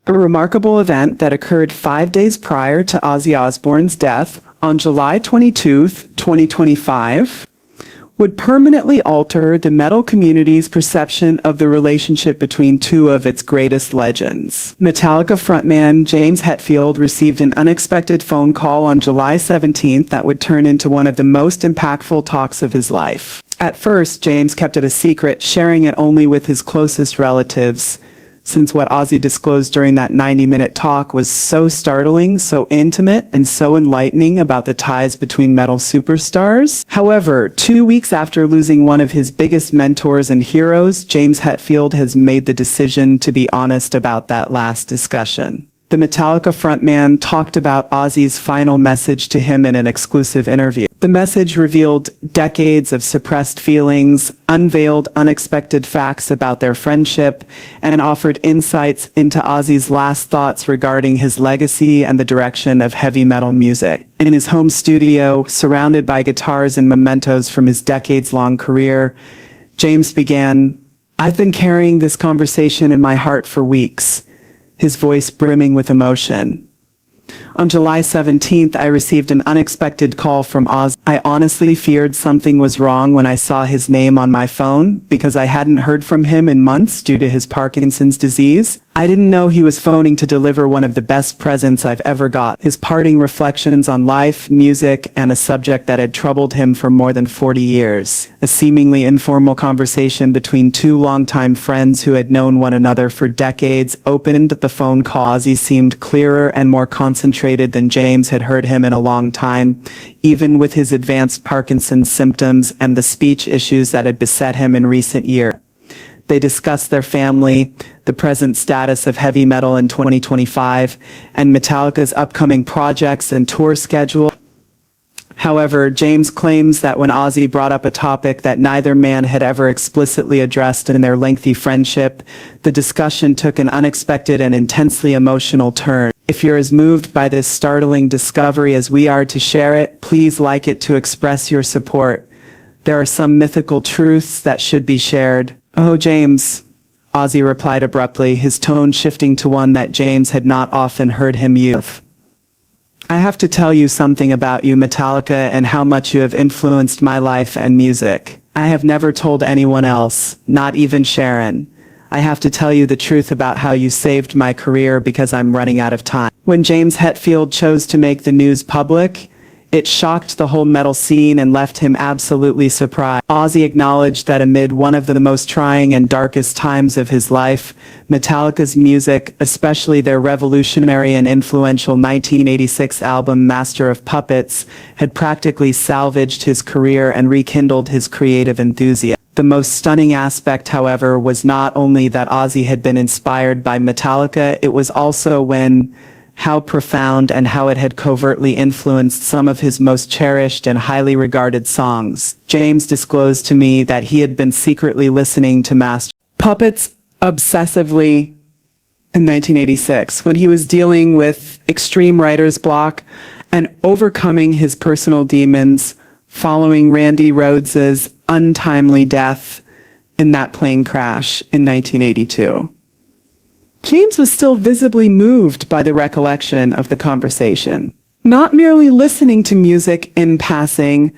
a remarkable event that occurred 5 days prior to Ozzy Osbourne's death on July 22, 2025, would permanently alter the metal community's perception of the relationship between two of its greatest legends. Metallica frontman James Hetfield received an unexpected phone call on July 17th that would turn into one of the most impactful talks of his life. At first, James kept it a secret, sharing it only with his closest relatives, since what Ozzy disclosed during that 90-minute talk was so startling, so intimate, and so enlightening about the ties between metal superstars. However, 2 weeks after losing one of his biggest mentors and heroes, James Hetfield has made the decision to be honest about that last discussion. The Metallica frontman talked about Ozzy's final message to him in an exclusive interview. The message revealed decades of suppressed feelings, unveiled unexpected facts about their friendship, and offered insights into Ozzy's last thoughts regarding his legacy and the direction of heavy metal music. In his home studio, surrounded by guitars and mementos from his decades-long career, James began, "I've been carrying this conversation in my heart for weeks," his voice brimming with emotion. On July 17th, I received an unexpected call from Ozzy. I honestly feared something was wrong when I saw his name on my phone because I hadn't heard from him in months due to his Parkinson's disease. I didn't know he was phoning to deliver one of the best presents I've ever got. His parting reflections on life, music, and a subject that had troubled him for more than 40 years. A seemingly informal conversation between two longtime friends who had known one another for decades opened the phone call. Ozzy seemed clearer and more concentrated than James had heard him in a long time, even with his advanced Parkinson's symptoms and the speech issues that had beset him in recent years. They discussed their family, the present status of heavy metal in 2025, and Metallica's upcoming projects and tour schedule. However, James claims that when Ozzy brought up a topic that neither man had ever explicitly addressed in their lengthy friendship, the discussion took an unexpected and intensely emotional turn. If you're as moved by this startling discovery as we are to share it, please like it to express your support. There are some mythical truths that should be shared. "Oh, James," Ozzy replied abruptly, his tone shifting to one that James had not often heard him use. "I have to tell you something about you, Metallica, and how much you have influenced my life and music. I have never told anyone else, not even Sharon. I have to tell you the truth about how you saved my career because I'm running out of time." When James Hetfield chose to make the news public, it shocked the whole metal scene and left him absolutely surprised. Ozzy acknowledged that amid one of the most trying and darkest times of his life, Metallica's music, especially their revolutionary and influential 1986 album Master of Puppets, had practically salvaged his career and rekindled his creative enthusiasm. The most stunning aspect, however, was not only that Ozzy had been inspired by Metallica, it was also how profound and how it had covertly influenced some of his most cherished and highly regarded songs. James disclosed to me that he had been secretly listening to Master Puppets obsessively in 1986 when he was dealing with extreme writer's block and overcoming his personal demons following Randy Rhodes's untimely death in that plane crash in 1982. James was still visibly moved by the recollection of the conversation, not merely listening to music in passing,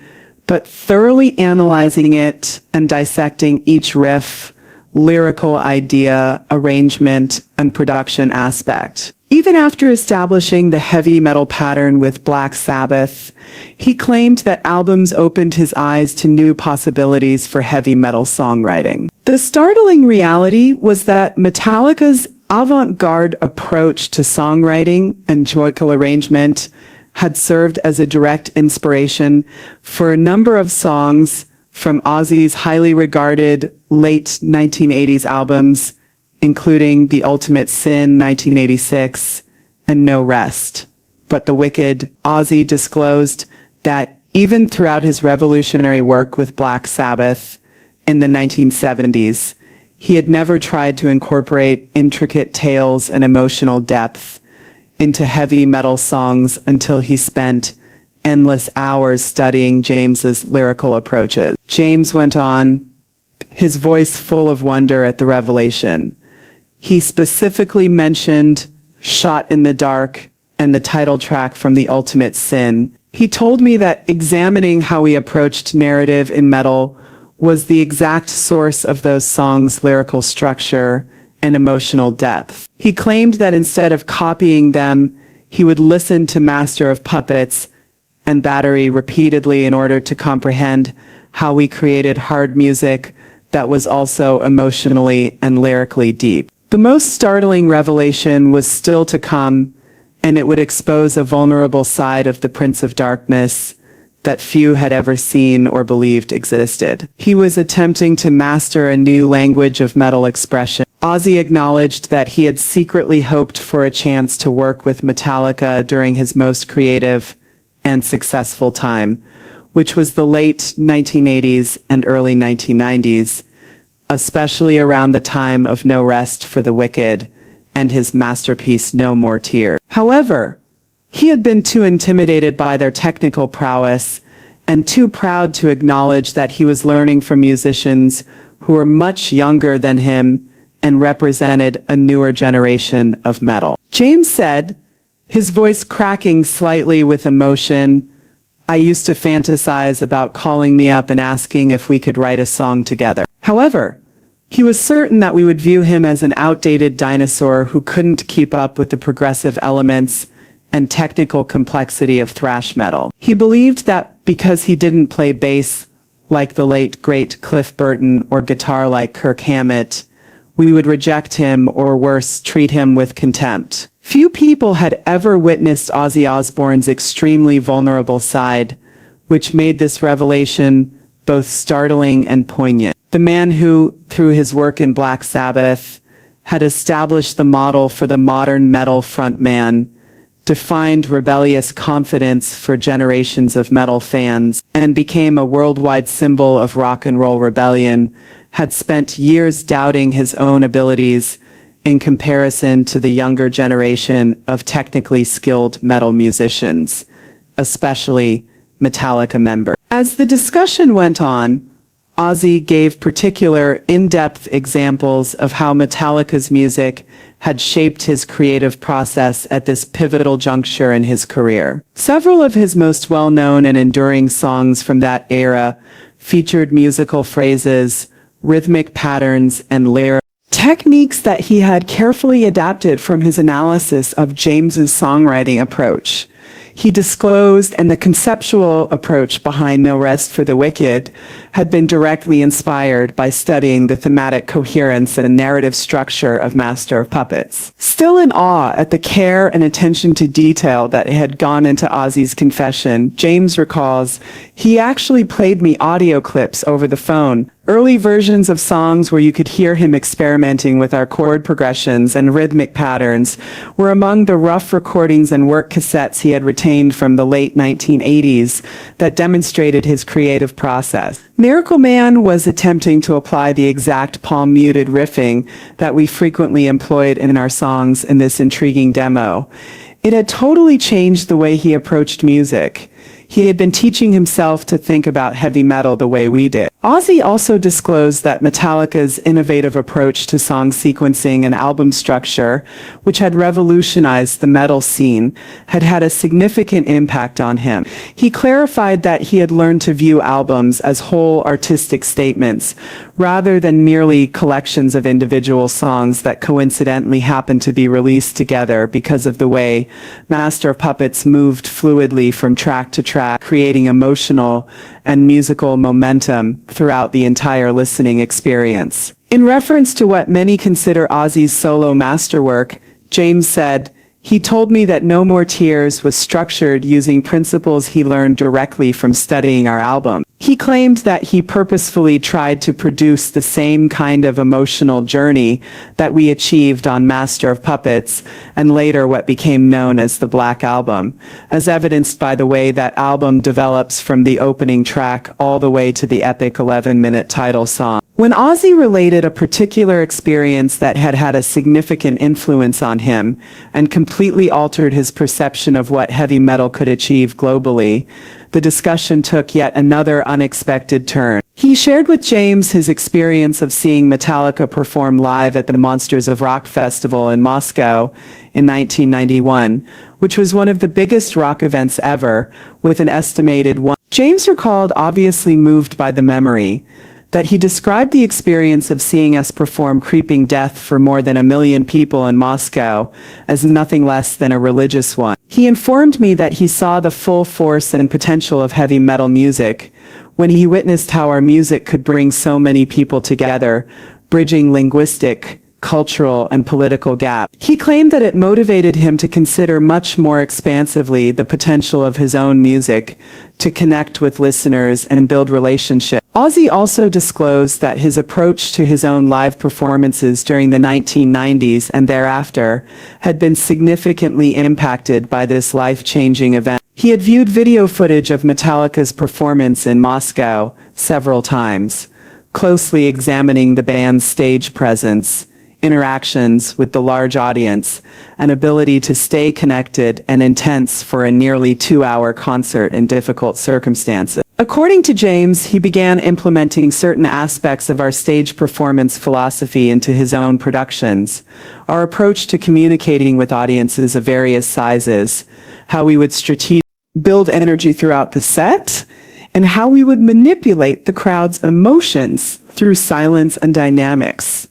but thoroughly analyzing it and dissecting each riff, lyrical idea, arrangement, and production aspect. Even after establishing the heavy metal pattern with Black Sabbath, he claimed that albums opened his eyes to new possibilities for heavy metal songwriting. The startling reality was that Metallica's avant-garde approach to songwriting and joyful arrangement had served as a direct inspiration for a number of songs from Ozzy's highly regarded late 1980s albums, including The Ultimate Sin 1986 and No Rest. But the Wicked. Ozzy disclosed that even throughout his revolutionary work with Black Sabbath in the 1970s, he had never tried to incorporate intricate tales and emotional depth into heavy metal songs until he spent endless hours studying James's lyrical approaches. James went on, his voice full of wonder at the revelation. He specifically mentioned Shot in the Dark, and the title track from The Ultimate Sin. He told me that examining how we approached narrative in metal was the exact source of those songs' lyrical structure and emotional depth. He claimed that instead of copying them, he would listen to Master of Puppets and Battery repeatedly in order to comprehend how we created hard music that was also emotionally and lyrically deep. The most startling revelation was still to come, and it would expose a vulnerable side of the Prince of Darkness that few had ever seen or believed existed. He was attempting to master a new language of metal expression. Ozzy acknowledged that he had secretly hoped for a chance to work with Metallica during his most creative and successful time, which was the late 1980s and early 1990s, especially around the time of No Rest for the Wicked and his masterpiece No More Tears. However, he had been too intimidated by their technical prowess and too proud to acknowledge that he was learning from musicians who were much younger than him and represented a newer generation of metal. James said, his voice cracking slightly with emotion, "I used to fantasize about calling me up and asking if we could write a song together." However, he was certain that we would view him as an outdated dinosaur who couldn't keep up with the progressive elements and technical complexity of thrash metal. He believed that because he didn't play bass like the late great Cliff Burton or guitar like Kirk Hammett, we would reject him or worse, treat him with contempt. Few people had ever witnessed Ozzy Osbourne's extremely vulnerable side, which made this revelation both startling and poignant. The man who, through his work in Black Sabbath, had established the model for the modern metal frontman, defined rebellious confidence for generations of metal fans, and became a worldwide symbol of rock and roll rebellion, had spent years doubting his own abilities in comparison to the younger generation of technically skilled metal musicians, especially Metallica members. As the discussion went on, Ozzy gave particular in-depth examples of how Metallica's music had shaped his creative process at this pivotal juncture in his career. Several of his most well-known and enduring songs from that era featured musical phrases, rhythmic patterns, and lyrics, techniques that he had carefully adapted from his analysis of James's songwriting approach. He disclosed, and the conceptual approach behind No Rest for the Wicked had been directly inspired by studying the thematic coherence and narrative structure of Master of Puppets. Still in awe at the care and attention to detail that had gone into Ozzy's confession, James recalls, "He actually played me audio clips over the phone, early versions of songs where you could hear him experimenting with our chord progressions and rhythmic patterns were among the rough recordings and work cassettes he had retained from the late 1980s that demonstrated his creative process." Miracle Man was attempting to apply the exact palm-muted riffing that we frequently employed in our songs in this intriguing demo. It had totally changed the way he approached music. He had been teaching himself to think about heavy metal the way we did. Ozzy also disclosed that Metallica's innovative approach to song sequencing and album structure, which had revolutionized the metal scene, had had a significant impact on him. He clarified that he had learned to view albums as whole artistic statements, rather than merely collections of individual songs that coincidentally happened to be released together because of the way Master of Puppets moved fluidly from track to track, creating emotional and musical momentum throughout the entire listening experience. In reference to what many consider Ozzy's solo masterwork, James said, "He told me that No More Tears was structured using principles he learned directly from studying our album. He claimed that he purposefully tried to produce the same kind of emotional journey that we achieved on Master of Puppets and later what became known as the Black Album, as evidenced by the way that album develops from the opening track all the way to the epic 11-minute title song." When Ozzy related a particular experience that had had a significant influence on him and completely altered his perception of what heavy metal could achieve globally, the discussion took yet another unexpected turn. He shared with James his experience of seeing Metallica perform live at the Monsters of Rock festival in Moscow in 1991, which was one of the biggest rock events ever, with an estimated one. James recalled, obviously moved by the memory, that he described the experience of seeing us perform Creeping Death for more than 1 million people in Moscow as nothing less than a religious one. He informed me that he saw the full force and potential of heavy metal music when he witnessed how our music could bring so many people together, bridging linguistic, cultural, and political gaps. He claimed that it motivated him to consider much more expansively the potential of his own music to connect with listeners and build relationships. Ozzy also disclosed that his approach to his own live performances during the 1990s and thereafter had been significantly impacted by this life-changing event. He had viewed video footage of Metallica's performance in Moscow several times, closely examining the band's stage presence, interactions with the large audience, and ability to stay connected and intense for a nearly 2-hour concert in difficult circumstances. According to James, he began implementing certain aspects of our stage performance philosophy into his own productions. Our approach to communicating with audiences of various sizes, how we would strategically build energy throughout the set, and how we would manipulate the crowd's emotions through silence and dynamics.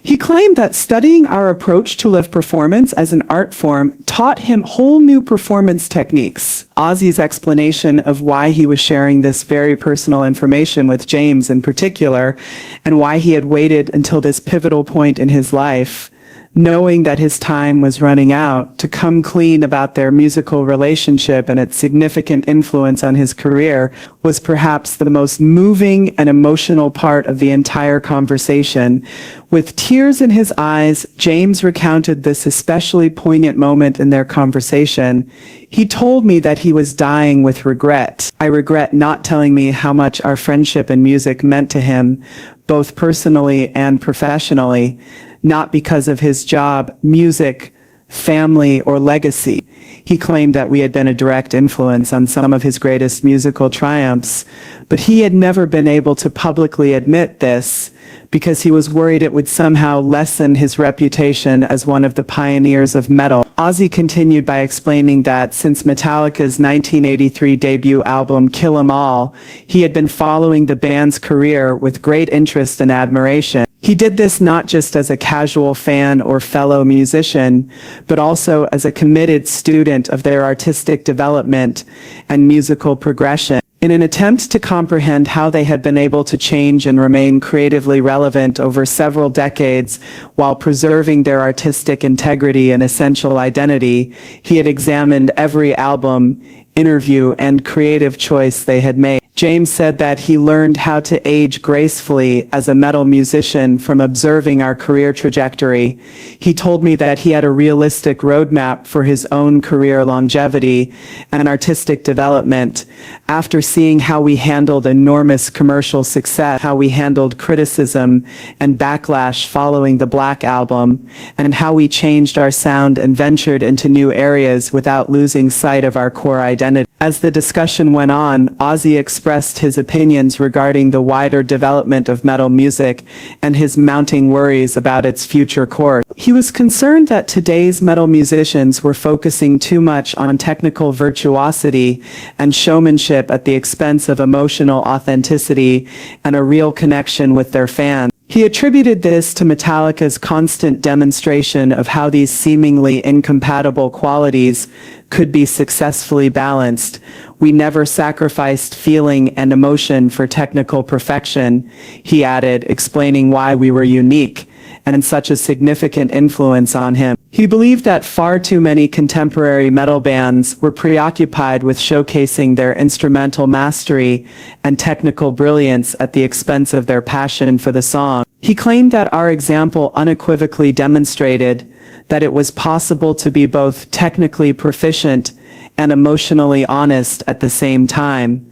He claimed that studying our approach to live performance as an art form taught him whole new performance techniques. Ozzy's explanation of why he was sharing this very personal information with James in particular, and why he had waited until this pivotal point in his life, knowing that his time was running out, to come clean about their musical relationship and its significant influence on his career, was perhaps the most moving and emotional part of the entire conversation. With tears in his eyes, James recounted this especially poignant moment in their conversation. He told me that he was dying with regret. I regret not telling me how much our friendship and music meant to him, both personally and professionally, not because of his job, music, family, or legacy. He claimed that we had been a direct influence on some of his greatest musical triumphs, but he had never been able to publicly admit this because he was worried it would somehow lessen his reputation as one of the pioneers of metal. Ozzy continued by explaining that since Metallica's 1983 debut album Kill 'Em All, he had been following the band's career with great interest and admiration. He did this not just as a casual fan or fellow musician, but also as a committed student of their artistic development and musical progression. In an attempt to comprehend how they had been able to change and remain creatively relevant over several decades while preserving their artistic integrity and essential identity, he had examined every album, interview, and creative choice they had made. James said that he learned how to age gracefully as a metal musician from observing our career trajectory. He told me that he had a realistic roadmap for his own career longevity and artistic development after seeing how we handled enormous commercial success, how we handled criticism and backlash following the Black Album, and how we changed our sound and ventured into new areas without losing sight of our core identity. As the discussion went on, Ozzy expressed his opinions regarding the wider development of metal music and his mounting worries about its future course. He was concerned that today's metal musicians were focusing too much on technical virtuosity and showmanship at the expense of emotional authenticity and a real connection with their fans. He attributed this to Metallica's constant demonstration of how these seemingly incompatible qualities could be successfully balanced. We never sacrificed feeling and emotion for technical perfection, he added, explaining why we were unique and such a significant influence on him. He believed that far too many contemporary metal bands were preoccupied with showcasing their instrumental mastery and technical brilliance at the expense of their passion for the song. He claimed that our example unequivocally demonstrated that it was possible to be both technically proficient and emotionally honest at the same time.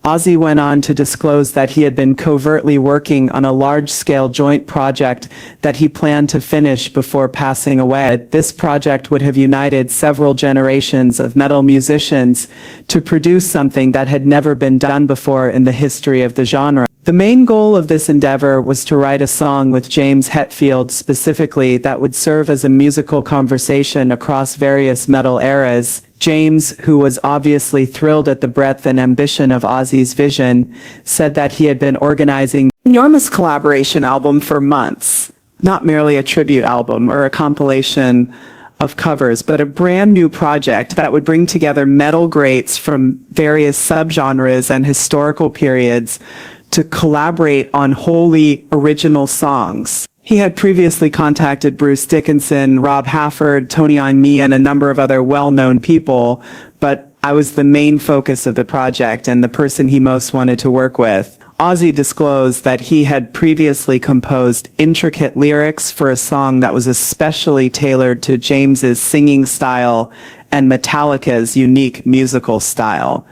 Ozzy went on to disclose that he had been covertly working on a large-scale joint project that he planned to finish before passing away. This project would have united several generations of metal musicians to produce something that had never been done before in the history of the genre. The main goal of this endeavor was to write a song with James Hetfield specifically that would serve as a musical conversation across various metal eras. James, who was obviously thrilled at the breadth and ambition of Ozzy's vision, said that he had been organizing an enormous collaboration album for months, not merely a tribute album or a compilation of covers, but a brand new project that would bring together metal greats from various subgenres and historical periods to collaborate on wholly original songs. He had previously contacted Bruce Dickinson, Rob Halford, Tony Iommi, and a number of other well-known people, but I was the main focus of the project and the person he most wanted to work with. Ozzy disclosed that he had previously composed intricate lyrics for a song that was especially tailored to James's singing style and Metallica's unique musical style.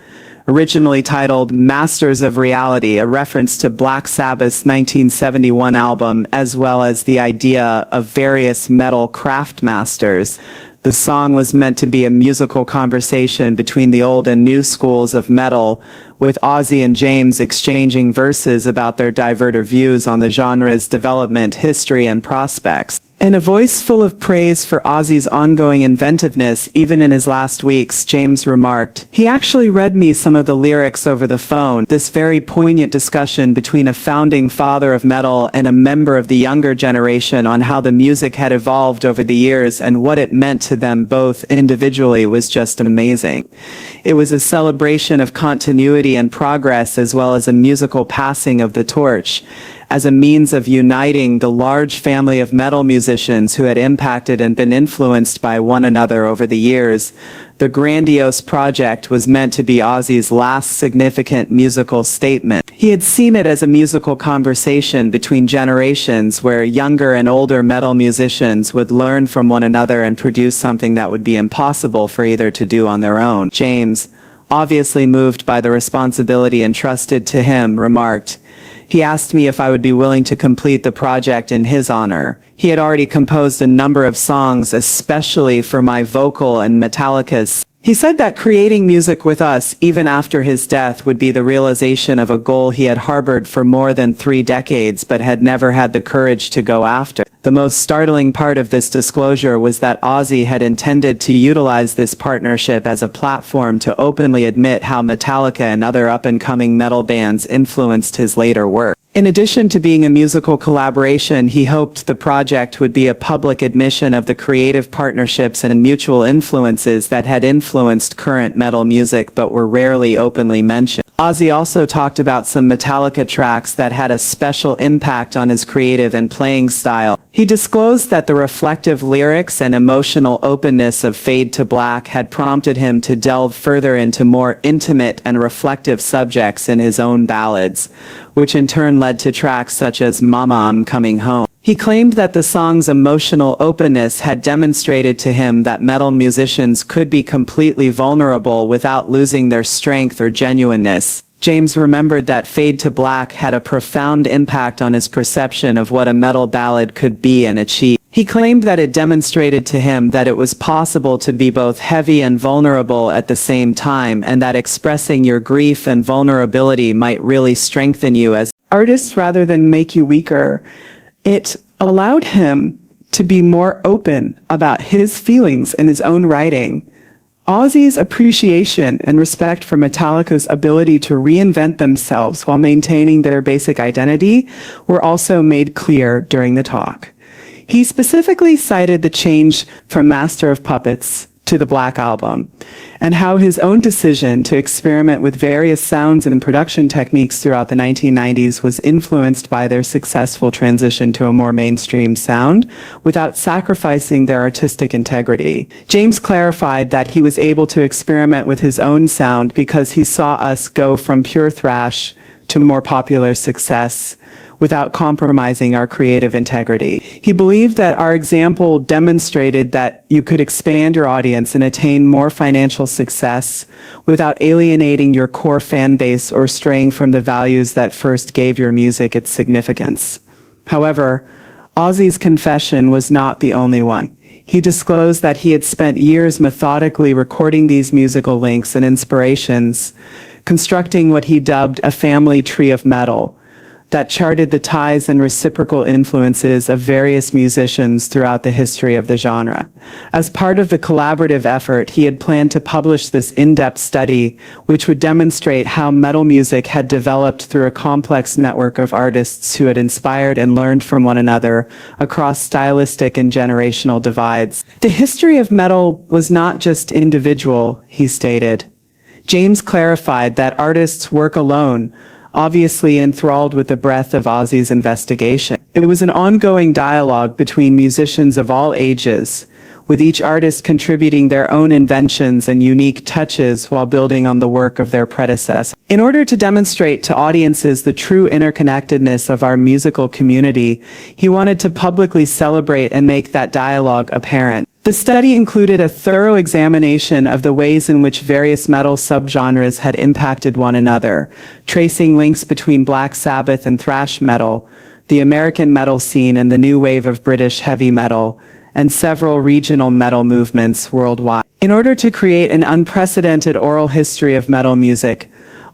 Originally titled Masters of Reality, a reference to Black Sabbath's 1971 album, as well as the idea of various metal craft masters. The song was meant to be a musical conversation between the old and new schools of metal, with Ozzy and James exchanging verses about their divergent views on the genre's development, history, and prospects. In a voice full of praise for Ozzy's ongoing inventiveness, even in his last weeks, James remarked, "He actually read me some of the lyrics over the phone." This very poignant discussion between a founding father of metal and a member of the younger generation on how the music had evolved over the years and what it meant to them both individually was just amazing. It was a celebration of continuity and progress, as well as a musical passing of the torch, as a means of uniting the large family of metal musicians who had impacted and been influenced by one another over the years. The grandiose project was meant to be Ozzy's last significant musical statement. He had seen it as a musical conversation between generations where younger and older metal musicians would learn from one another and produce something that would be impossible for either to do on their own. James, obviously moved by the responsibility entrusted to him, remarked, "He asked me if I would be willing to complete the project in his honor. He had already composed a number of songs, especially for my vocal and Metallica's. He said that creating music with us, even after his death, would be the realization of a goal he had harbored for more than 3 decades but had never had the courage to go after." The most startling part of this disclosure was that Ozzy had intended to utilize this partnership as a platform to openly admit how Metallica and other up-and-coming metal bands influenced his later work. In addition to being a musical collaboration, he hoped the project would be a public admission of the creative partnerships and mutual influences that had influenced current metal music but were rarely openly mentioned. Ozzy also talked about some Metallica tracks that had a special impact on his creative and playing style. He disclosed that the reflective lyrics and emotional openness of Fade to Black had prompted him to delve further into more intimate and reflective subjects in his own ballads, which in turn led to tracks such as Mama I'm Coming Home. He claimed that the song's emotional openness had demonstrated to him that metal musicians could be completely vulnerable without losing their strength or genuineness. James remembered that Fade to Black had a profound impact on his perception of what a metal ballad could be and achieve. He claimed that it demonstrated to him that it was possible to be both heavy and vulnerable at the same time, and that expressing your grief and vulnerability might really strengthen you as an artist rather than make you weaker. It allowed him to be more open about his feelings in his own writing. Ozzy's appreciation and respect for Metallica's ability to reinvent themselves while maintaining their basic identity were also made clear during the talk. He specifically cited the change from Master of Puppets to the Black Album, and how his own decision to experiment with various sounds and production techniques throughout the 1990s was influenced by their successful transition to a more mainstream sound without sacrificing their artistic integrity. James clarified that he was able to experiment with his own sound because he saw us go from pure thrash to more popular success without compromising our creative integrity. He believed that our example demonstrated that you could expand your audience and attain more financial success without alienating your core fan base or straying from the values that first gave your music its significance. However, Ozzy's confession was not the only one. He disclosed that he had spent years methodically recording these musical links and inspirations, constructing what he dubbed a family tree of metal, that charted the ties and reciprocal influences of various musicians throughout the history of the genre. As part of the collaborative effort, he had planned to publish this in-depth study, which would demonstrate how metal music had developed through a complex network of artists who had inspired and learned from one another across stylistic and generational divides. The history of metal was not just individual, he stated. James clarified that artists work alone, obviously enthralled with the breadth of Ozzy's investigation. It was an ongoing dialogue between musicians of all ages, with each artist contributing their own inventions and unique touches while building on the work of their predecessors. In order to demonstrate to audiences the true interconnectedness of our musical community, he wanted to publicly celebrate and make that dialogue apparent. The study included a thorough examination of the ways in which various metal subgenres had impacted one another, tracing links between Black Sabbath and thrash metal, the American metal scene and the new wave of British heavy metal, and several regional metal movements worldwide. In order to create an unprecedented oral history of metal music,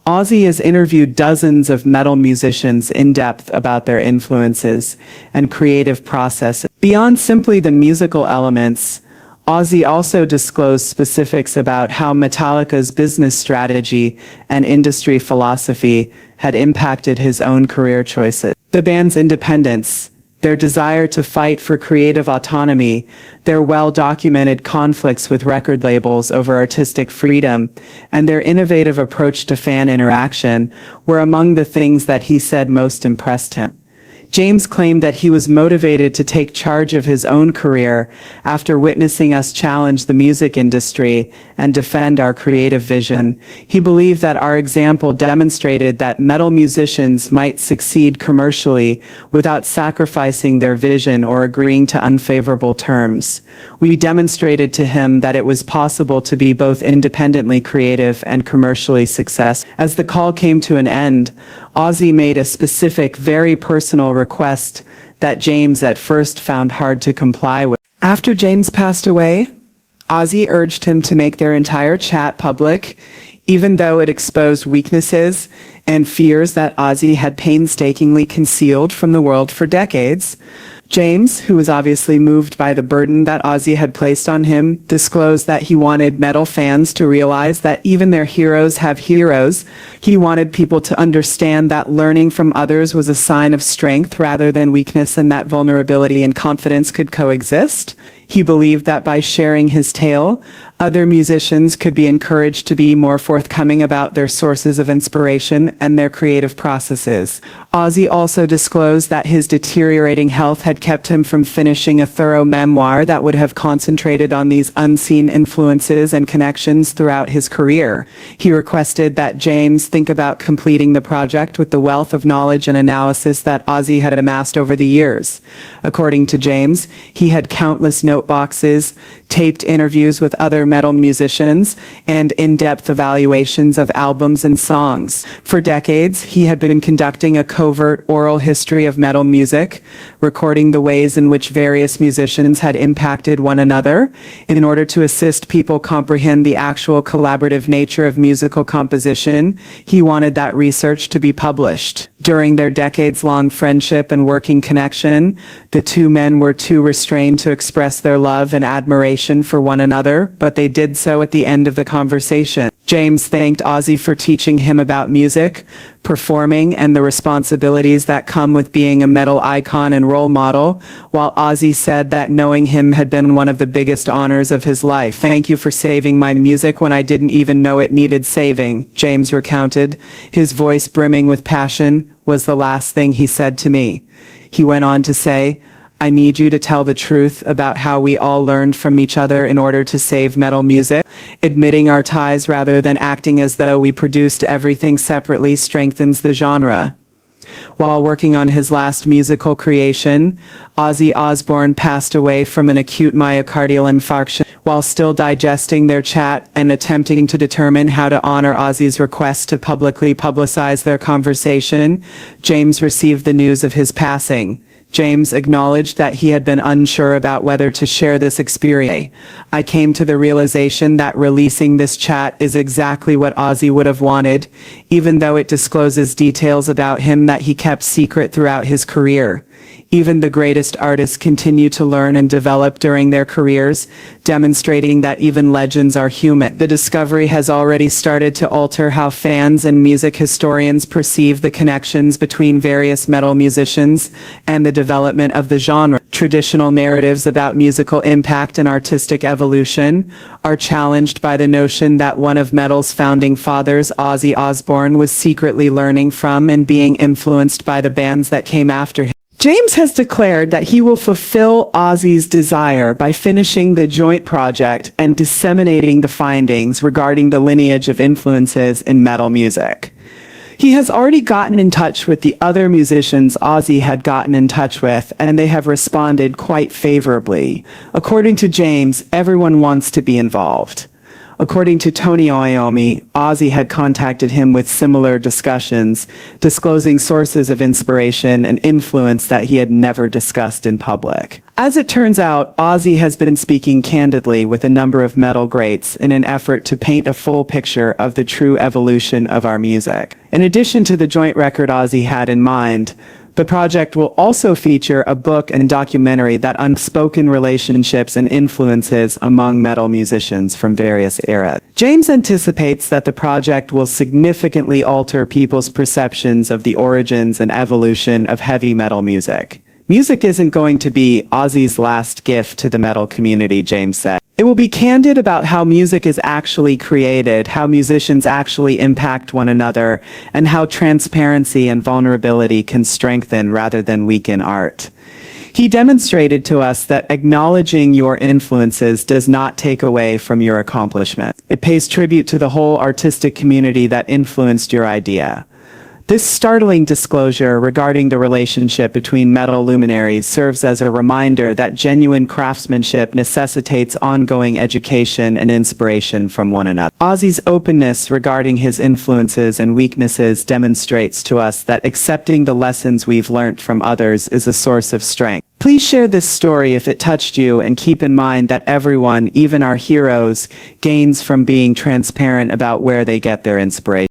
Ozzy has interviewed dozens of metal musicians in depth about their influences and creative processes. Beyond simply the musical elements, Ozzy also disclosed specifics about how Metallica's business strategy and industry philosophy had impacted his own career choices. The band's independence, their desire to fight for creative autonomy, their well-documented conflicts with record labels over artistic freedom, and their innovative approach to fan interaction were among the things that he said most impressed him. James claimed that he was motivated to take charge of his own career after witnessing us challenge the music industry and defend our creative vision. He believed that our example demonstrated that metal musicians might succeed commercially without sacrificing their vision or agreeing to unfavorable terms. We demonstrated to him that it was possible to be both independently creative and commercially successful. As the call came to an end, Ozzy made a specific, very personal request that James at first found hard to comply with. After James passed away, Ozzy urged him to make their entire chat public, even though it exposed weaknesses and fears that Ozzy had painstakingly concealed from the world for decades. James, who was obviously moved by the burden that Ozzy had placed on him, disclosed that he wanted metal fans to realize that even their heroes have heroes. He wanted people to understand that learning from others was a sign of strength rather than weakness, and that vulnerability and confidence could coexist. He believed that by sharing his tale, other musicians could be encouraged to be more forthcoming about their sources of inspiration and their creative processes. Ozzy also disclosed that his deteriorating health had kept him from finishing a thorough memoir that would have concentrated on these unseen influences and connections throughout his career. He requested that James think about completing the project with the wealth of knowledge and analysis that Ozzy had amassed over the years. According to James, he had countless note boxes, taped interviews with other metal musicians, and in-depth evaluations of albums and songs. For decades, he had been conducting a covert oral history of metal music, recording the ways in which various musicians had impacted one another. In order to assist people comprehend the actual collaborative nature of musical composition, he wanted that research to be published. During their decades-long friendship and working connection, the two men were too restrained to express their love and admiration for one another, but they did so at the end of the conversation. James thanked Ozzy for teaching him about music, performing, and the responsibilities that come with being a metal icon and role model, while Ozzy said that knowing him had been one of the biggest honors of his life. "Thank you for saving my music when I didn't even know it needed saving," James recounted. "His voice brimming with passion was the last thing he said to me." He went on to say, "I need you to tell the truth about how we all learned from each other in order to save metal music. Admitting our ties rather than acting as though we produced everything separately strengthens the genre." While working on his last musical creation, Ozzy Osbourne passed away from an acute myocardial infarction. While still digesting their chat and attempting to determine how to honor Ozzy's request to publicly publicize their conversation, James received the news of his passing. James acknowledged that he had been unsure about whether to share this experience. I came to the realization that releasing this chat is exactly what Ozzy would have wanted, even though it discloses details about him that he kept secret throughout his career. Even the greatest artists continue to learn and develop during their careers, demonstrating that even legends are human. The discovery has already started to alter how fans and music historians perceive the connections between various metal musicians and the development of the genre. Traditional narratives about musical impact and artistic evolution are challenged by the notion that one of metal's founding fathers, Ozzy Osbourne, was secretly learning from and being influenced by the bands that came after him. James has declared that he will fulfill Ozzy's desire by finishing the joint project and disseminating the findings regarding the lineage of influences in metal music. He has already gotten in touch with the other musicians Ozzy had gotten in touch with, and they have responded quite favorably. According to James, everyone wants to be involved. According to Tony Iommi, Ozzy had contacted him with similar discussions, disclosing sources of inspiration and influence that he had never discussed in public. As it turns out, Ozzy has been speaking candidly with a number of metal greats in an effort to paint a full picture of the true evolution of our music. In addition to the joint record Ozzy had in mind, the project will also feature a book and documentary that unspoken relationships and influences among metal musicians from various eras. James anticipates that the project will significantly alter people's perceptions of the origins and evolution of heavy metal music. Music isn't going to be Ozzy's last gift to the metal community, James said. It will be candid about how music is actually created, how musicians actually impact one another, and how transparency and vulnerability can strengthen rather than weaken art. He demonstrated to us that acknowledging your influences does not take away from your accomplishment. It pays tribute to the whole artistic community that influenced your idea. This startling disclosure regarding the relationship between metal luminaries serves as a reminder that genuine craftsmanship necessitates ongoing education and inspiration from one another. Ozzy's openness regarding his influences and weaknesses demonstrates to us that accepting the lessons we've learned from others is a source of strength. Please share this story if it touched you, and keep in mind that everyone, even our heroes, gains from being transparent about where they get their inspiration.